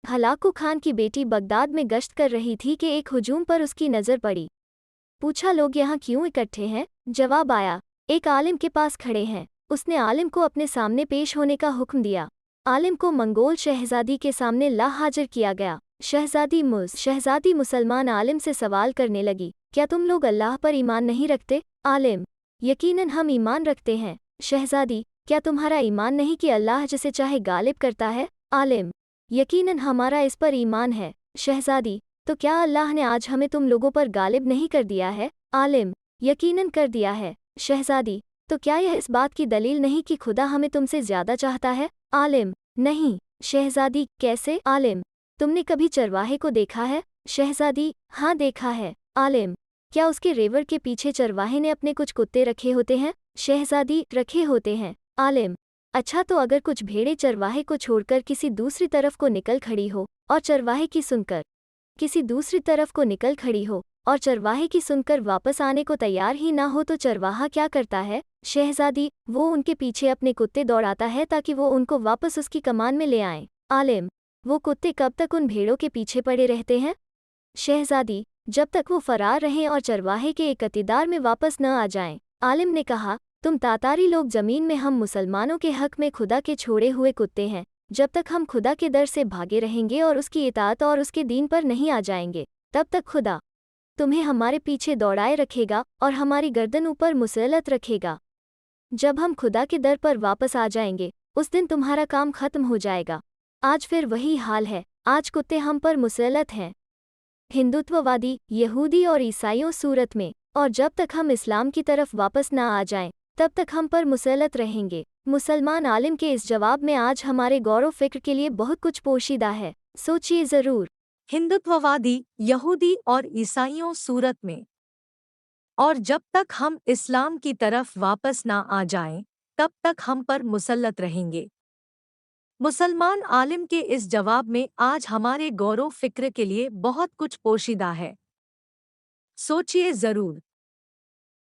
Hulagu Khan की बेटी Baghdad में गश्त कर रही थी कि एक हुजूम पर उसकी नज़र पड़ी। पूछा, लोग यहाँ क्यों इकट्ठे हैं? जवाब आया, एक आलिम के पास खड़े हैं। उसने आलिम को अपने सामने पेश होने का हुक्म दिया। आलिम को मंगोल शहजादी के सामने ला हाजिर किया गया। शहजादी मुसलमान आलिम से सवाल करने लगी, क्या तुम लोग अल्लाह पर ईमान नहीं रखते? आलिम, यकीनन हम ईमान रखते हैं। शहजादी, क्या तुम्हारा ईमान नहीं कि अल्लाह जिसे चाहे गालिब करता है? आलिम, यकीनन हमारा इस पर ईमान है। शहजादी, तो क्या अल्लाह ने आज हमें तुम लोगों पर गालिब नहीं कर दिया है? आलिम, यकीनन कर दिया है। शहजादी, तो क्या यह इस बात की दलील नहीं कि खुदा हमें तुमसे ज्यादा चाहता है? आलिम, नहीं। शहजादी, कैसे? आलिम, तुमने कभी चरवाहे को देखा है? शहजादी, हाँ देखा है। आलिम, क्या उसके रेवड़ के पीछे चरवाहे ने अपने कुछ कुत्ते रखे होते हैं? शहजादी, रखे होते हैं। आलिम, अच्छा, तो अगर कुछ भेड़ें चरवाहे को छोड़कर किसी दूसरी तरफ को निकल खड़ी हो और चरवाहे की सुनकर किसी दूसरी तरफ को निकल खड़ी हो और चरवाहे की सुनकर वापस आने को तैयार ही ना हो तो चरवाहा क्या करता है? शहजादी, वो उनके पीछे अपने कुत्ते दौड़ाता है ताकि वो उनको वापस उसकी कमान में ले आएं। आलिम, वो कुत्ते कब तक उन भेड़ों के पीछे पड़े रहते हैं? शहजादी, जब तक वो फरार रहें और चरवाहे के एक कतीदार में वापस न आ जाएं। आलिम ने कहा, तुम तातारी लोग जमीन में हम मुसलमानों के हक में खुदा के छोड़े हुए कुत्ते हैं। जब तक हम खुदा के दर से भागे रहेंगे और उसकी इताअत और उसके दीन पर नहीं आ जाएंगे, तब तक खुदा तुम्हें हमारे पीछे दौड़ाए रखेगा और हमारी गर्दन ऊपर मुसल्लत रखेगा। जब हम खुदा के दर पर वापस आ जाएंगे, उस दिन तुम्हारा काम खत्म हो जाएगा। आज फिर वही हाल है, आज कुत्ते हम पर मुसल्लत हैं। हिंदुत्ववादी, यहूदी और ईसाइयों सूरत में, और जब तक हम इस्लाम की तरफ वापस ना आ जाएं, तब तक हम पर मुसल्लत रहेंगे। मुसलमान आलिम के इस जवाब में आज हमारे गौर फिक्र के लिए बहुत कुछ पोशीदा है, सोचिए ज़रूर। हिंदुत्ववादी, यहूदी और ईसाइयों सूरत में, और जब तक हम इस्लाम की तरफ वापस ना आ जाएं, तब तक हम पर मुसल्लत रहेंगे। मुसलमान आलिम के इस जवाब में आज हमारे गौर फिक्र के लिए बहुत कुछ पोशीदा है, सोचिए ज़रूर।